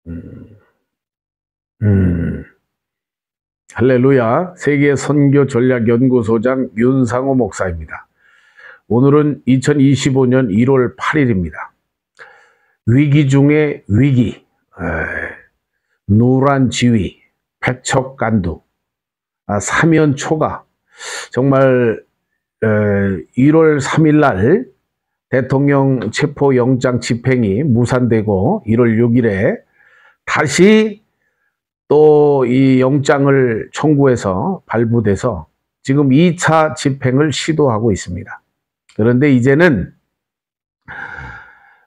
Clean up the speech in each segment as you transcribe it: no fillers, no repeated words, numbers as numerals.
음, 음. 할렐루야. 세계 선교 전략 연구소장 윤상호 목사입니다. 오늘은 2025년 1월 8일입니다. 위기 중에 위기, 누란 지위, 백척간두, 사면초가. 정말 1월 3일 날 대통령 체포영장 집행이 무산되고 1월 6일에 다시 또 이 영장을 청구해서 발부돼서 지금 2차 집행을 시도하고 있습니다. 그런데 이제는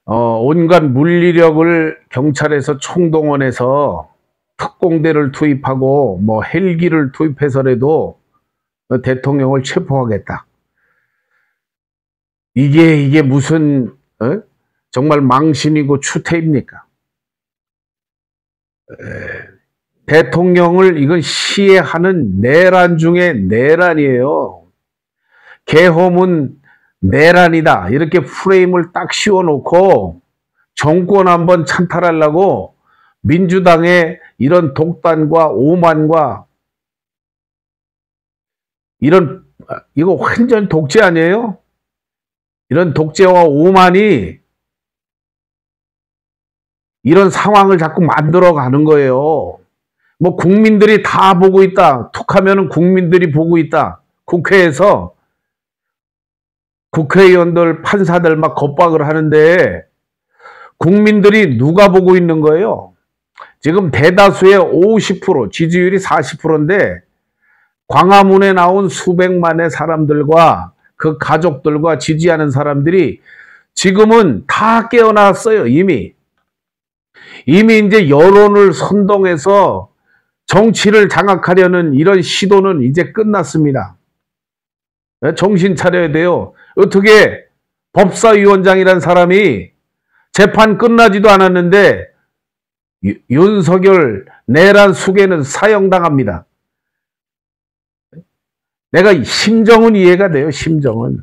온갖 물리력을 경찰에서 총동원해서 특공대를 투입하고 뭐 헬기를 투입해서라도 대통령을 체포하겠다. 이게 무슨 정말 망신이고 추태입니까? 대통령을 이건 시해하는 내란 중에 내란이에요. 계엄은 내란이다. 이렇게 프레임을 딱 씌워놓고 정권 한번 찬탈하려고 민주당의 이런 독단과 오만과 이거 완전 독재 아니에요? 이런 독재와 오만이 이런 상황을 자꾸 만들어가는 거예요. 뭐 국민들이 다 보고 있다. 툭하면은 국민들이 보고 있다. 국회에서 국회의원들, 판사들 막 겁박을 하는데 국민들이 누가 보고 있는 거예요? 지금 대다수의 50%, 지지율이 40%인데 광화문에 나온 수백만의 사람들과 그 가족들과 지지하는 사람들이 지금은 다 깨어났어요. 이미 이제 여론을 선동해서 정치를 장악하려는 이런 시도는 이제 끝났습니다. 정신 차려야 돼요. 어떻게 법사위원장이란 사람이 재판 끝나지도 않았는데 윤석열 내란 수괴는 사형당합니다. 내가 심정은 이해가 돼요. 심정은.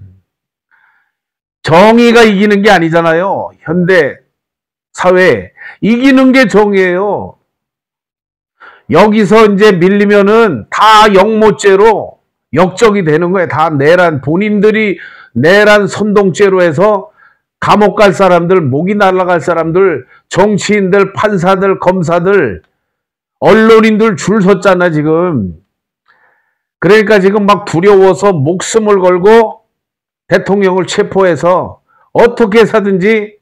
정의가 이기는 게 아니잖아요. 현대 사회에 이기는 게 정의예요. 여기서 이제 밀리면은 다 역모죄로 역적이 되는 거예요. 다 내란, 본인들이 내란 선동죄로 해서 감옥 갈 사람들, 목이 날아갈 사람들, 정치인들, 판사들, 검사들, 언론인들 줄 섰잖아 지금. 그러니까 지금 막 두려워서 목숨을 걸고 대통령을 체포해서 어떻게 해서든지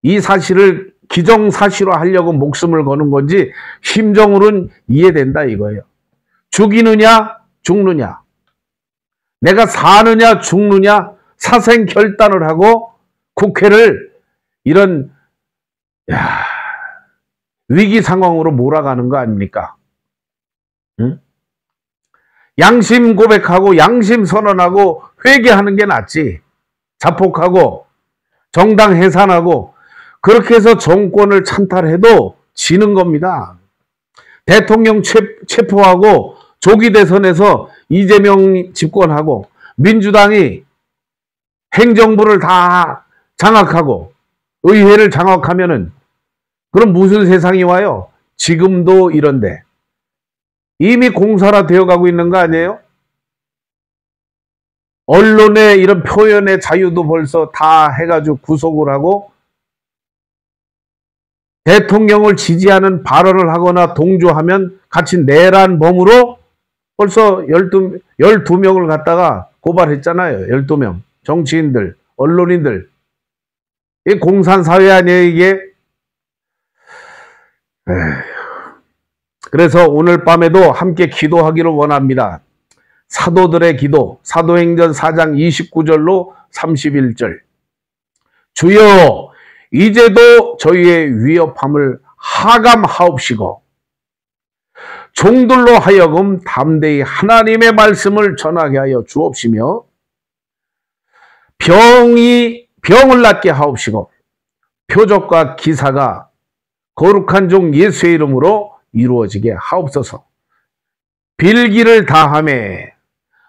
이 사실을 기정사실화 하려고 목숨을 거는 건지 심정으로는 이해된다 이거예요. 죽이느냐 죽느냐, 내가 사느냐 죽느냐 사생결단을 하고 국회를 이런 위기 상황으로 몰아가는 거 아닙니까? 응? 양심 고백하고 양심 선언하고 회개하는 게 낫지. 자폭하고 정당 해산하고 그렇게 해서 정권을 찬탈해도 지는 겁니다. 대통령 체포하고 조기 대선에서 이재명 집권하고 민주당이 행정부를 다 장악하고 의회를 장악하면은 그럼 무슨 세상이 와요? 지금도 이런데 이미 공사화 되어가고 있는 거 아니에요? 언론의 이런 표현의 자유도 벌써 다 해가지고 구속을 하고 대통령을 지지하는 발언을 하거나 동조하면 같이 내란범으로 벌써 12명을 갖다가 고발했잖아요. 12명. 정치인들, 언론인들. 이게 공산사회 아니에요, 이게? 그래서 오늘 밤에도 함께 기도하기를 원합니다. 사도들의 기도, 사도행전 4장 29절로 31절. 주여, 이제도 저희의 위협함을 하감하옵시고 종들로 하여금 담대히 하나님의 말씀을 전하게 하여 주옵시며 병을 낫게 하옵시고 표적과 기사가 거룩한 종 예수의 이름으로 이루어지게 하옵소서. 빌기를 다하매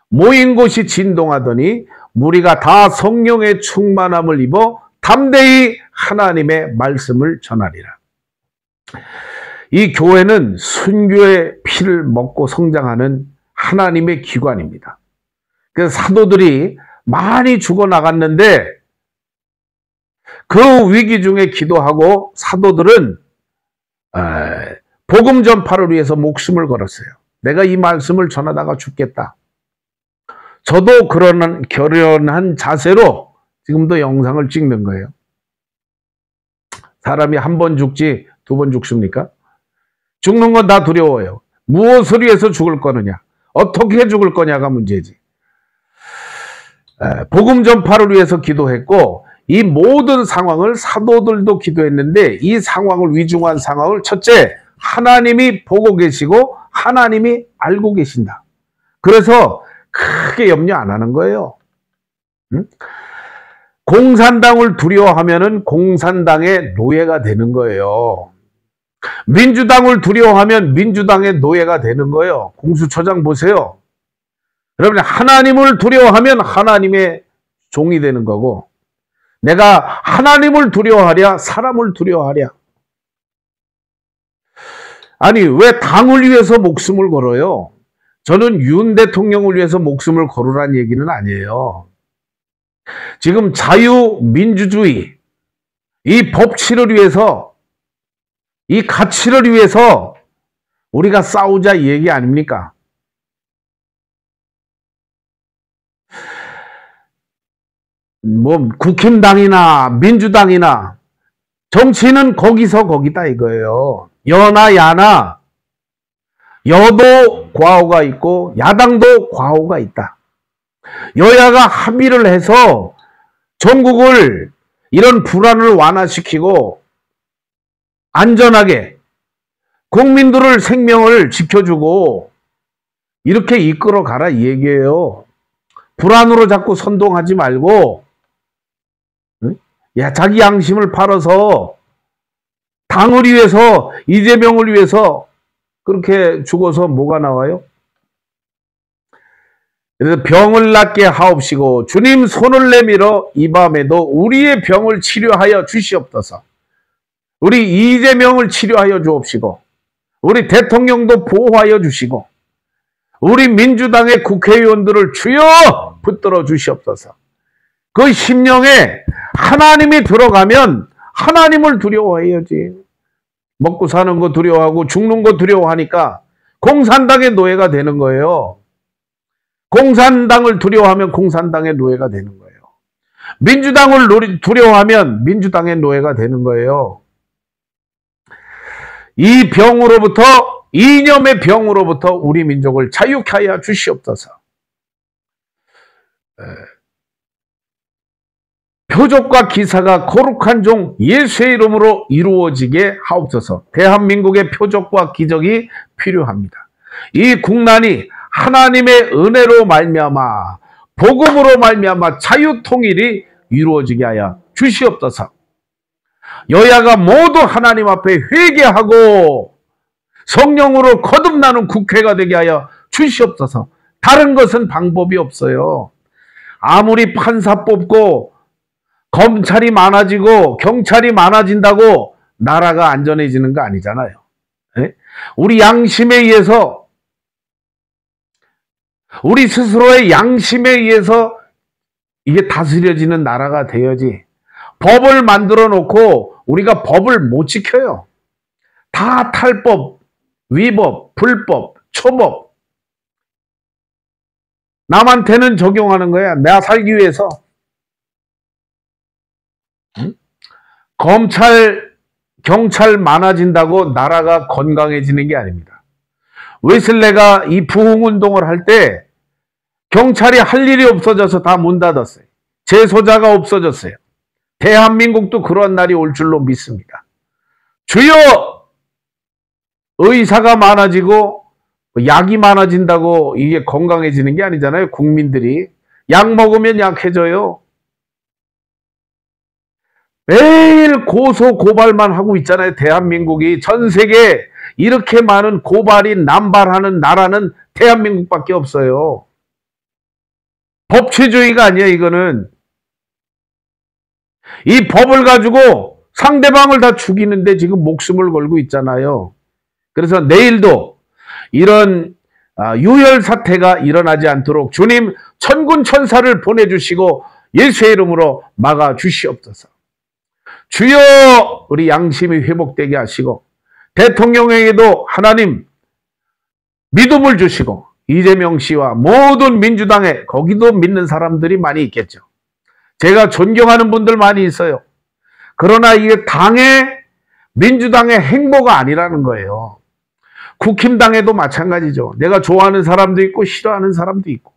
모인 곳이 진동하더니 무리가 다 성령의 충만함을 입어 담대히 하나님의 말씀을 전하리라. 이 교회는 순교의 피를 먹고 성장하는 하나님의 기관입니다. 그래서 사도들이 많이 죽어나갔는데 그 위기 중에 기도하고 사도들은 복음 전파를 위해서 목숨을 걸었어요. 내가 이 말씀을 전하다가 죽겠다. 저도 그런 결연한 자세로 지금도 영상을 찍는 거예요. 사람이 한 번 죽지 두 번 죽습니까? 죽는 건 다 두려워요. 무엇을 위해서 죽을 거느냐, 어떻게 죽을 거냐가 문제지. 복음 전파를 위해서 기도했고 이 모든 상황을 사도들도 기도했는데 이 상황을, 위중한 상황을 첫째 하나님이 보고 계시고 하나님이 알고 계신다. 그래서 크게 염려 안 하는 거예요. 공산당을 두려워하면은 공산당의 노예가 되는 거예요. 민주당을 두려워하면 민주당의 노예가 되는 거예요. 공수처장 보세요. 여러분, 하나님을 두려워하면 하나님의 종이 되는 거고, 내가 하나님을 두려워하랴 사람을 두려워하랴. 아니, 왜 당을 위해서 목숨을 걸어요? 저는 윤 대통령을 위해서 목숨을 걸으란 얘기는 아니에요. 지금 자유민주주의, 이 법치를 위해서, 이 가치를 위해서 우리가 싸우자 이 얘기 아닙니까? 뭐 국힘당이나 민주당이나 정치는 거기서 거기다 이거예요. 여나 야나 여도 과오가 있고 야당도 과오가 있다. 여야가 합의를 해서 전국을 이런 불안을 완화시키고 안전하게 국민들을 생명을 지켜주고 이렇게 이끌어 가라 이 얘기예요. 불안으로 자꾸 선동하지 말고, 야, 자기 양심을 팔아서 당을 위해서, 이재명을 위해서 그렇게 죽어서 뭐가 나와요? 그래서 병을 낫게 하옵시고 주님 손을 내밀어 이 밤에도 우리의 병을 치료하여 주시옵소서. 우리 이재명을 치료하여 주옵시고 우리 대통령도 보호하여 주시고 우리 민주당의 국회의원들을 주여 붙들어 주시옵소서. 그 심령에 하나님이 들어가면 하나님을 두려워해야지. 먹고 사는 거 두려워하고 죽는 거 두려워하니까 공산당의 노예가 되는 거예요. 공산당을 두려워하면 공산당의 노예가 되는 거예요. 민주당을 두려워하면 민주당의 노예가 되는 거예요. 이 병으로부터, 이념의 병으로부터 우리 민족을 자유케 하여 주시옵소서. 표적과 기사가 거룩한 종 예수의 이름으로 이루어지게 하옵소서. 대한민국의 표적과 기적이 필요합니다. 이 국난이 하나님의 은혜로 말미암아 복음으로 말미암아 자유 통일이 이루어지게 하여 주시옵소서. 여야가 모두 하나님 앞에 회개하고 성령으로 거듭나는 국회가 되게 하여 주시옵소서. 다른 것은 방법이 없어요. 아무리 판사 뽑고 검찰이 많아지고 경찰이 많아진다고 나라가 안전해지는 거 아니잖아요. 우리 양심에 의해서, 우리 스스로의 양심에 의해서 이게 다스려지는 나라가 되어야지. 법을 만들어 놓고 우리가 법을 못 지켜요. 다 탈법, 위법, 불법, 초법. 남한테는 적용하는 거야. 내가 살기 위해서. 검찰, 경찰 많아진다고 나라가 건강해지는 게 아닙니다. 웨슬레가 이 부흥운동을 할 때 경찰이 할 일이 없어져서 다 문 닫았어요. 재소자가 없어졌어요. 대한민국도 그런 날이 올 줄로 믿습니다. 주여! 의사가 많아지고 약이 많아진다고 이게 건강해지는 게 아니잖아요. 국민들이. 약 먹으면 약해져요. 매일 고소 고발만 하고 있잖아요. 대한민국이. 전 세계에 이렇게 많은 고발이 남발하는 나라는 대한민국밖에 없어요. 법치주의가 아니에요. 이거는. 이 법을 가지고 상대방을 다 죽이는데 지금 목숨을 걸고 있잖아요. 그래서 내일도 이런 유혈 사태가 일어나지 않도록 주님 천군 천사를 보내주시고 예수의 이름으로 막아주시옵소서. 주여, 우리 양심이 회복되게 하시고 대통령에게도 하나님 믿음을 주시고 이재명 씨와 모든 민주당에, 거기도 믿는 사람들이 많이 있겠죠. 제가 존경하는 분들 많이 있어요. 그러나 이게 민주당의 행보가 아니라는 거예요. 국힘당에도 마찬가지죠. 내가 좋아하는 사람도 있고 싫어하는 사람도 있고.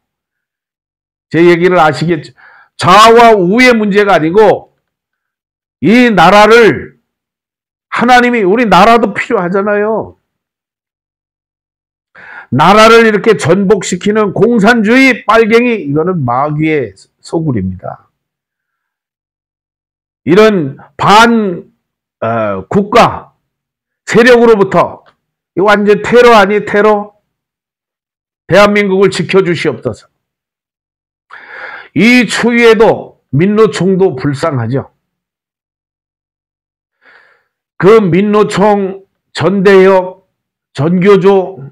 제 얘기를 아시겠죠. 좌와 우의 문제가 아니고 이 나라를 하나님이, 우리 나라도 필요하잖아요. 나라를 이렇게 전복시키는 공산주의 빨갱이, 이거는 마귀의 소굴입니다. 이런 국가 세력으로부터, 이 완전 테러 아니에요, 테러? 대한민국을 지켜주시옵소서. 이 추위에도 민노총도 불쌍하죠. 그 민노총, 전대협, 전교조,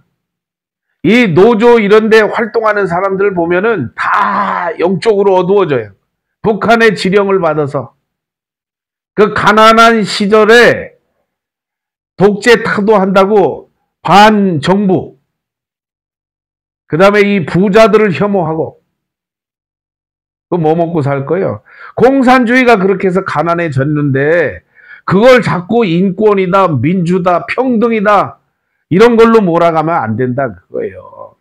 이 노조 이런 데 활동하는 사람들 보면은 다 영적으로 어두워져요. 북한의 지령을 받아서. 그 가난한 시절에 독재 타도한다고 반정부, 그 다음에 이 부자들을 혐오하고, 그 뭐 먹고 살 거예요? 공산주의가 그렇게 해서 가난해졌는데 그걸 자꾸 인권이다, 민주다, 평등이다 이런 걸로 몰아가면 안 된다 그거예요.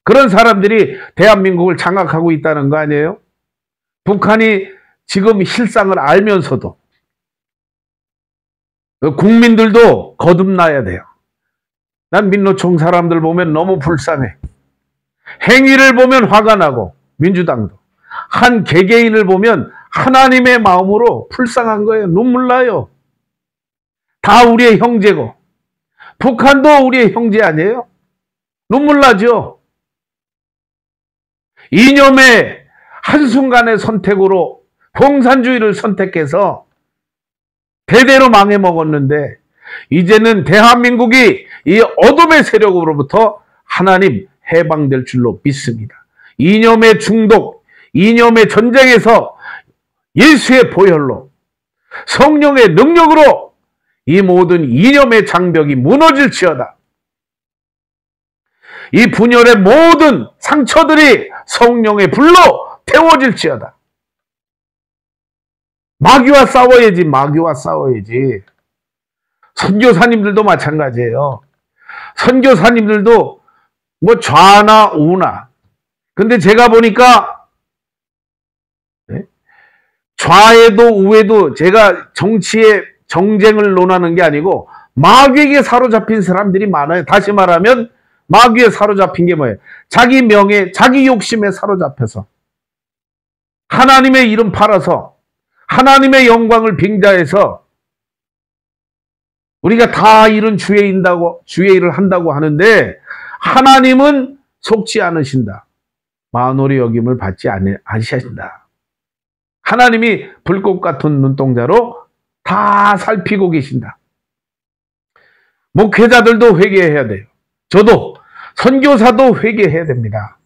그런 사람들이 대한민국을 장악하고 있다는 거 아니에요? 북한이 지금 실상을 알면서도 국민들도 거듭나야 돼요. 난 민노총 사람들 보면 너무 불쌍해. 행위를 보면 화가 나고, 민주당도 한 개개인을 보면 하나님의 마음으로 불쌍한 거예요. 눈물 나요. 다 우리의 형제고, 북한도 우리의 형제 아니에요? 눈물 나죠. 이념의 한순간의 선택으로 공산주의를 선택해서 대대로 망해먹었는데, 이제는 대한민국이 이 어둠의 세력으로부터 하나님 해방될 줄로 믿습니다. 이념의 중독, 이념의 전쟁에서 예수의 보혈로, 성령의 능력으로 이 모든 이념의 장벽이 무너질지어다. 이 분열의 모든 상처들이 성령의 불로 태워질지어다. 마귀와 싸워야지, 마귀와 싸워야지. 선교사님들도 마찬가지예요. 선교사님들도 뭐 좌나 우나. 근데 제가 보니까 좌에도 우에도, 제가 정치의 정쟁을 논하는 게 아니고 마귀에게 사로잡힌 사람들이 많아요. 다시 말하면 마귀에 사로잡힌 게 뭐예요? 자기 명예, 자기 욕심에 사로잡혀서 하나님의 이름 팔아서 하나님의 영광을 빙자해서 우리가 다 이런 주의 일을 한다고 하는데 하나님은 속지 않으신다. 만홀의 여김을 받지 않으신다. 하나님이 불꽃 같은 눈동자로 다 살피고 계신다. 목회자들도 회개해야 돼요. 저도, 선교사도 회개해야 됩니다.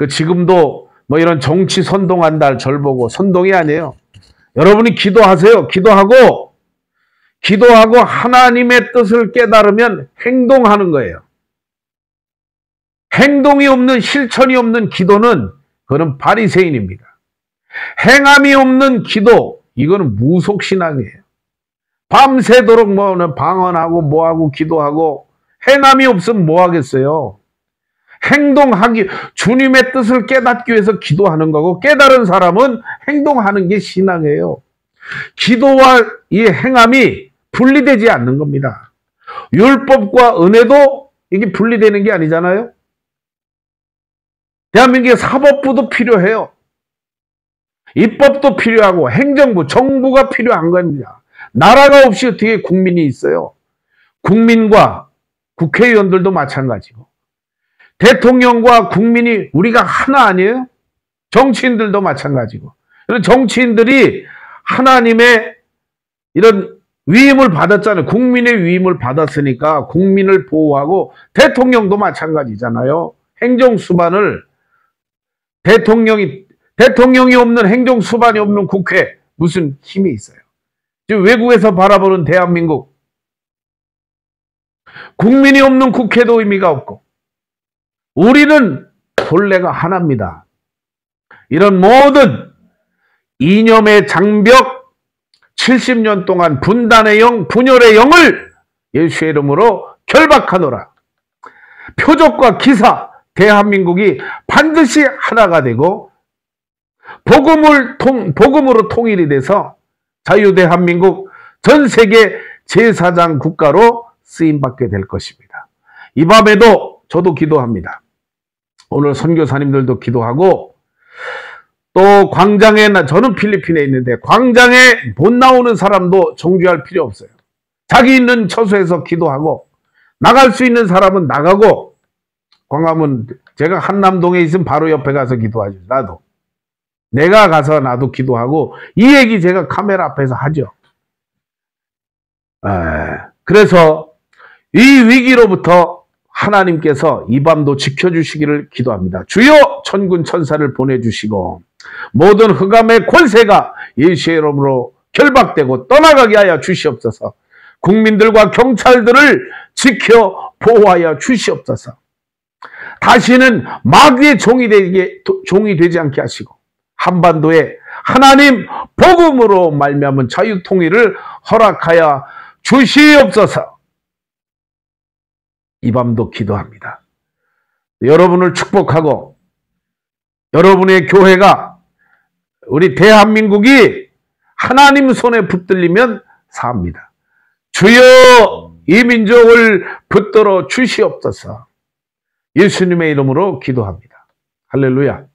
지금도 뭐 이런 정치 선동한다, 절 보고. 선동이 아니에요. 여러분이 기도하세요. 기도하고 하나님의 뜻을 깨달으면 행동하는 거예요. 행동이 없는, 실천이 없는 기도는 그건 바리새인입니다. 행함이 없는 기도, 이거는 무속신앙이에요. 밤새도록 방언하고 뭐하고 기도하고, 행함이 없으면 뭐 하겠어요? 행동하기, 주님의 뜻을 깨닫기 위해서 기도하는 거고, 깨달은 사람은 행동하는 게 신앙이에요. 기도와 이 행함이 분리되지 않는 겁니다. 율법과 은혜도 이게 분리되는 게 아니잖아요. 대한민국의 사법부도 필요해요. 입법도 필요하고 행정부, 정부가 필요한 겁니다. 나라가 없이 어떻게 국민이 있어요? 국민과 국회의원들도 마찬가지고, 대통령과 국민이 우리가 하나 아니에요? 정치인들도 마찬가지고. 정치인들이 하나님의 이런 위임을 받았잖아요. 국민의 위임을 받았으니까 국민을 보호하고 대통령도 마찬가지잖아요. 행정수반을 대통령이 없는 행정수반이 없는 국회 무슨 힘이 있어요. 지금 외국에서 바라보는 대한민국 국민이 없는 국회도 의미가 없고 우리는 본래가 하나입니다. 이런 모든 이념의 장벽 70년 동안 분단의 영, 분열의 영을 예수의 이름으로 결박하노라. 표적과 기사 대한민국이 반드시 하나가 되고 복음으로 통일이 돼서 자유대한민국 전 세계 제4장 국가로 쓰임받게 될 것입니다. 이 밤에도 저도 기도합니다. 오늘 선교사님들도 기도하고 또 광장에 저는 필리핀에 있는데 광장에 못 나오는 사람도 정죄할 필요 없어요. 자기 있는 처소에서 기도하고 나갈 수 있는 사람은 나가고 광화문 제가 한남동에 있으면 바로 옆에 가서 기도하죠. 나도 내가 가서 나도 기도하고 이 얘기 제가 카메라 앞에서 하죠. 그래서 이 위기로부터 하나님께서 이 밤도 지켜주시기를 기도합니다. 주여 천군 천사를 보내주시고 모든 흑암의 권세가 예수의 이름으로 결박되고 떠나가게 하여 주시옵소서. 국민들과 경찰들을 지켜 보호하여 주시옵소서. 다시는 마귀의 종이 되지 않게 하시고 한반도에 하나님 복음으로 말미암은 자유통일을 허락하여 주시옵소서. 이 밤도 기도합니다. 여러분을 축복하고 여러분의 교회가 우리 대한민국이 하나님 손에 붙들리면 삽니다. 주여 이 민족을 붙들어 주시옵소서. 예수님의 이름으로 기도합니다. 할렐루야.